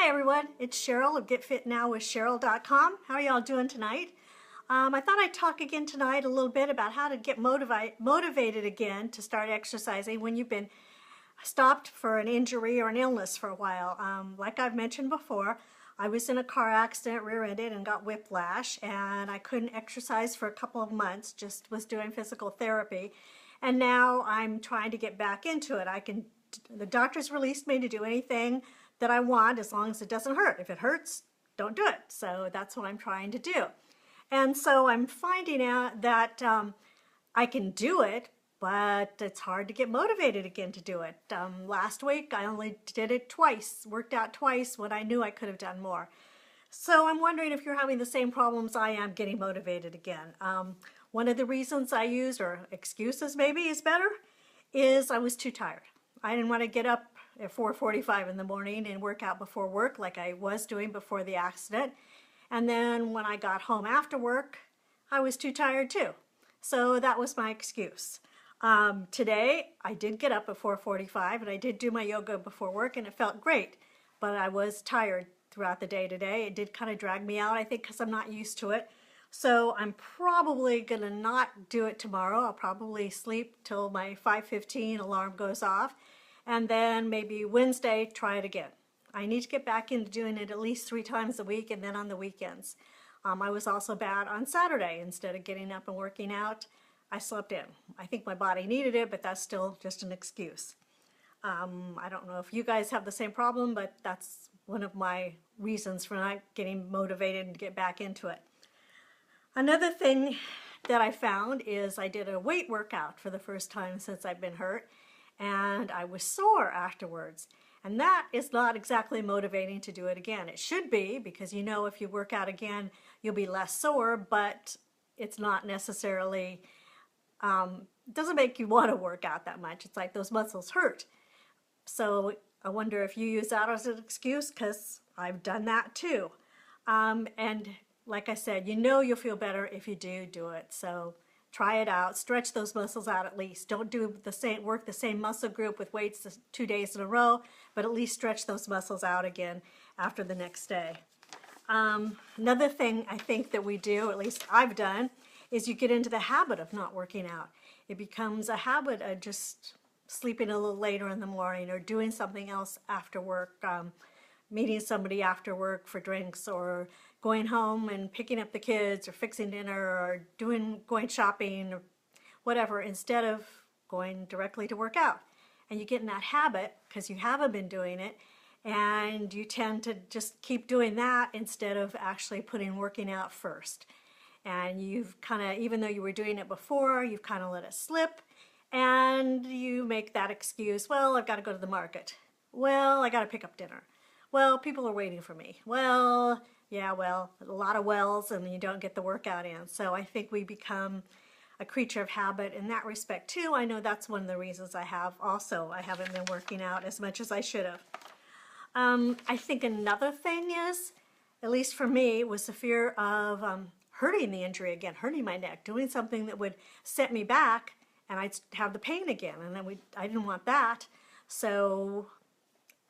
Hi everyone, it's Cheryl of GetFitNowWithCheryl.com. How are y'all doing tonight? I thought I'd talk again tonight a little bit about how to get motivated again to start exercising when you've been stopped for an injury or an illness for a while. Like I've mentioned before, I was in a car accident, rear-ended, and got whiplash, and I couldn't exercise for a couple of months, just was doing physical therapy, and now I'm trying to get back into it. The doctor's released me to do anything that I want as long as it doesn't hurt. If it hurts, don't do it. So that's what I'm trying to do. And so I'm finding out that I can do it, but it's hard to get motivated again to do it. Last week I only did it twice, worked out twice when I knew I could have done more. So I'm wondering if you're having the same problems I am getting motivated again. One of the reasons I used, or excuses maybe is better, is I was too tired. I didn't want to get up at 4:45 in the morning and work out before work like I was doing before the accident. And then when I got home after work, I was too tired too. So that was my excuse. Today, I did get up at 4:45 and I did do my yoga before work and it felt great. But I was tired throughout the day today. It did kind of drag me out, I think, because I'm not used to it. So I'm probably going to not do it tomorrow. I'll probably sleep till my 5:15 alarm goes off. And then maybe Wednesday, try it again. I need to get back into doing it at least 3 times a week and then on the weekends. I was also bad on Saturday. Instead of getting up and working out, I slept in. I think my body needed it, but that's still just an excuse. I don't know if you guys have the same problem, but that's one of my reasons for not getting motivated to get back into it. Another thing that I found is I did a weight workout for the first time since I've been hurt, and I was sore afterwards. And that is not exactly motivating to do it again. It should be, because you know if you work out again, you'll be less sore, but it's not necessarily, doesn't make you want to work out that much. It's like those muscles hurt. So I wonder if you use that as an excuse, because I've done that too. And like I said, you know you'll feel better if you do it. So try it out. Stretch those muscles out at least. Don't work the same muscle group with weights 2 days in a row, but at least stretch those muscles out again after the next day. Another thing I think that we do, at least I've done, is you get into the habit of not working out. It becomes a habit of just sleeping a little later in the morning or doing something else after work, meeting somebody after work for drinks, or going home and picking up the kids, or fixing dinner, or going shopping, or whatever, instead of going directly to work out. And you get in that habit because you haven't been doing it, and you tend to just keep doing that instead of actually putting working out first. And you've kind of, even though you were doing it before, you've kind of let it slip, and you make that excuse, well, I've got to go to the market. Well, I got to pick up dinner. Well, people are waiting for me. Well, yeah, well, a lot of wells, and you don't get the workout in. So I think we become a creature of habit in that respect too. I know that's one of the reasons I haven't been working out as much as I should have. I think another thing is, at least for me, was the fear of hurting the injury again, hurting my neck, doing something that would set me back, and I'd have the pain again, and then I didn't want that. So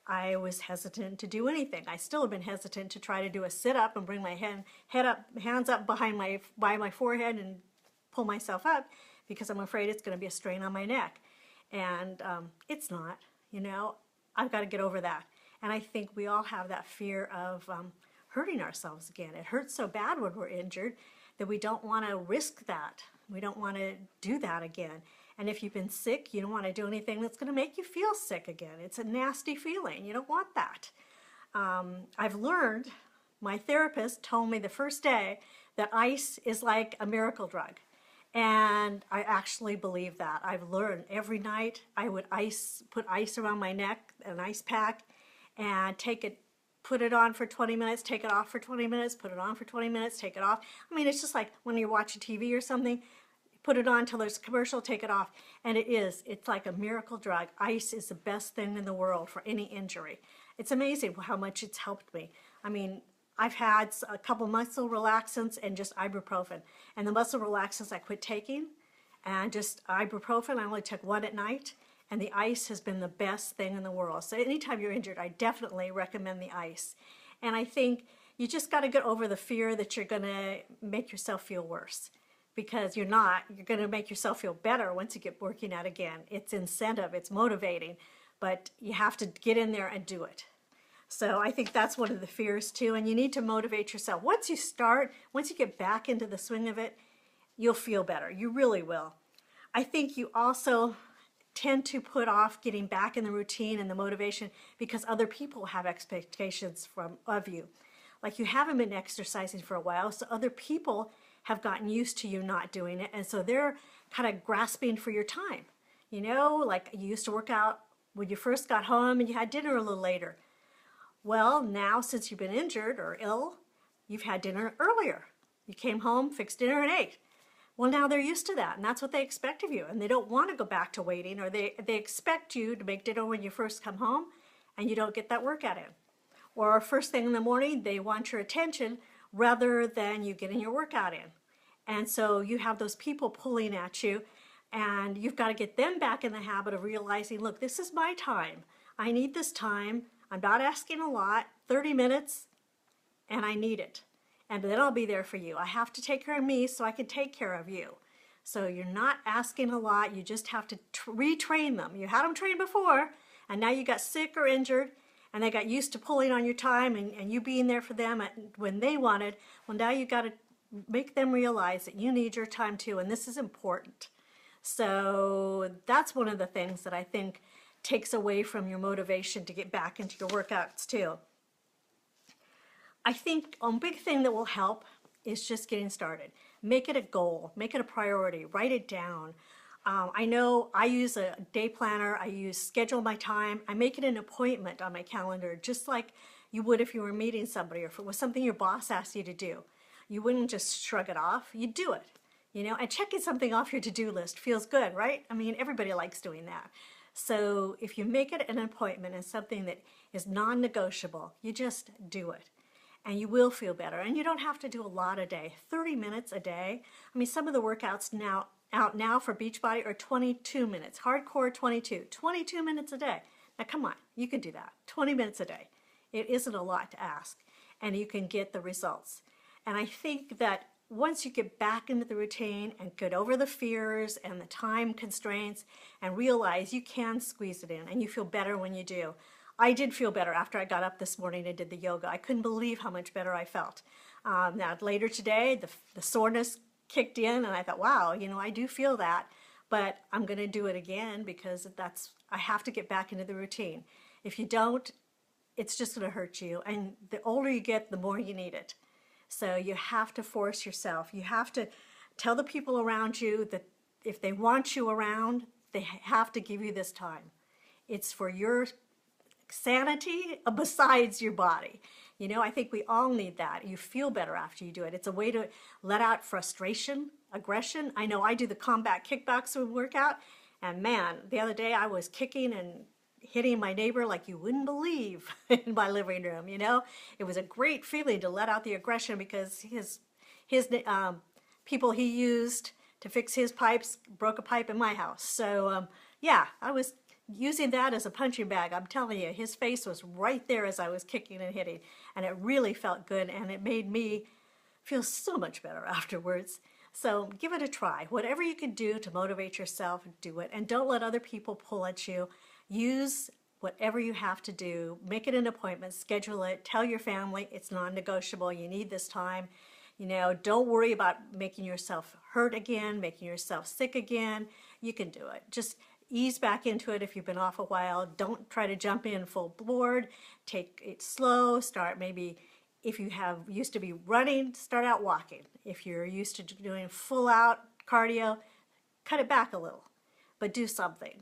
I was hesitant to do anything. I still have been hesitant to try to do a sit-up and bring my hands up by my forehead and pull myself up, because I'm afraid it's going to be a strain on my neck. And it's not, you know. I've got to get over that. And I think we all have that fear of hurting ourselves again. It hurts so bad when we're injured that we don't want to risk that. We don't want to do that again. And if you've been sick, you don't want to do anything that's going to make you feel sick again. It's a nasty feeling. You don't want that. I've learned, my therapist told me the first day that ice is like a miracle drug. And I actually believe that. I've learned every night I would put ice around my neck, an ice pack, and put it on for 20 minutes, take it off for 20 minutes, put it on for 20 minutes, take it off. I mean, it's just like when you're watching TV or something, put it on until there's a commercial, take it off. And it's like a miracle drug. Ice is the best thing in the world for any injury. It's amazing how much it's helped me. I mean, I've had a couple muscle relaxants and just ibuprofen. And the muscle relaxants I quit taking, and just ibuprofen, I only took one at night. And the ice has been the best thing in the world. So anytime you're injured, I definitely recommend the ice. And I think you just got to get over the fear that you're going to make yourself feel worse, because you're not. You're going to make yourself feel better once you get working out again. It's incentive, it's motivating, but you have to get in there and do it. So I think that's one of the fears too, and you need to motivate yourself. Once you start, once you get back into the swing of it, you'll feel better. You really will. I think you also tend to put off getting back in the routine and the motivation because other people have expectations of you. Like, you haven't been exercising for a while, so other people have gotten used to you not doing it, and so they're kind of grasping for your time. You know, like you used to work out when you first got home and you had dinner a little later. Well, now since you've been injured or ill, you've had dinner earlier. You came home, fixed dinner, and ate. Well, now they're used to that, and that's what they expect of you, and they don't want to go back to waiting, or they expect you to make dinner when you first come home, and you don't get that workout in. Or first thing in the morning, they want your attention rather than you getting your workout in. And so you have those people pulling at you, and you've got to get them back in the habit of realizing, look, this is my time. I need this time. I'm not asking a lot, 30 minutes, and I need it. And then I'll be there for you. I have to take care of me so I can take care of you. So you're not asking a lot. You just have to retrain them. You had them trained before, and now you got sick or injured, and they got used to pulling on your time and you being there for them when they wanted. Well, now you got to make them realize that you need your time too, and this is important. So that's one of the things that I think takes away from your motivation to get back into your workouts too. I think a big thing that will help is just getting started. Make it a goal, make it a priority, write it down. I know I use a day planner, I schedule my time, I make it an appointment on my calendar, just like you would if you were meeting somebody or if it was something your boss asked you to do. You wouldn't just shrug it off, you'd do it. You know, and checking something off your to-do list feels good, right? I mean, everybody likes doing that. So if you make it an appointment and something that is non-negotiable, you just do it. And you will feel better. And you don't have to do a lot a day. 30 minutes a day. I mean, some of the workouts out now for Beachbody are 22 minutes. Hardcore 22. 22 minutes a day. Now come on, you can do that. 20 minutes a day. It isn't a lot to ask. And you can get the results. And I think that once you get back into the routine and get over the fears and the time constraints and realize you can squeeze it in, and you feel better when you do. I did feel better after I got up this morning and did the yoga. I couldn't believe how much better I felt. Now later today, the soreness kicked in, and I thought, wow, you know, I do feel that, but I'm going to do it again because I have to get back into the routine. If you don't, it's just going to hurt you, and the older you get, the more you need it. So you have to force yourself. You have to tell the people around you that if they want you around, they have to give you this time. It's for your sanity besides your body. You know, I think we all need that. You feel better after you do it. It's a way to let out frustration, aggression. I know I do the combat kickboxing workout, and man, the other day I was kicking and hitting my neighbor like you wouldn't believe in my living room, you know? It was a great feeling to let out the aggression because his people he used to fix his pipes broke a pipe in my house. So yeah, I was using that as a punching bag. I'm telling you, his face was right there as I was kicking and hitting, and it really felt good, and it made me feel so much better afterwards. So give it a try. Whatever you can do to motivate yourself, do it, and don't let other people pull at you. Use whatever you have to do. Make it an appointment, schedule it, tell your family it's non-negotiable, you need this time. You know, don't worry about making yourself hurt again, making yourself sick again. You can do it. Just ease back into it if you've been off a while. Don't try to jump in full board. Take it slow. Start maybe, if you have used to be running, start out walking. If you're used to doing full out cardio, cut it back a little, but do something.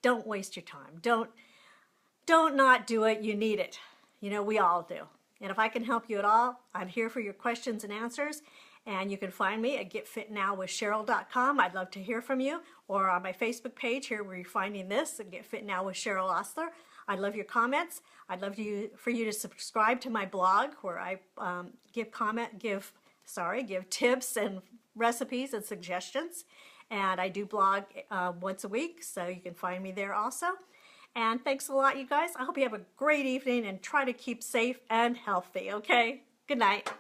Don't waste your time. Don't not do it. You need it. You know, we all do. And if I can help you at all, I'm here for your questions and answers. And you can find me at getfitnowwithcheryl.com. I'd love to hear from you, or on my Facebook page here where you're finding this, and Get Fit Now with Cheryl Ostler. I'd love your comments. I'd love for you to subscribe to my blog where I give tips and recipes and suggestions. And I do blog once a week, so you can find me there also. And thanks a lot, you guys. I hope you have a great evening and try to keep safe and healthy, okay? Good night.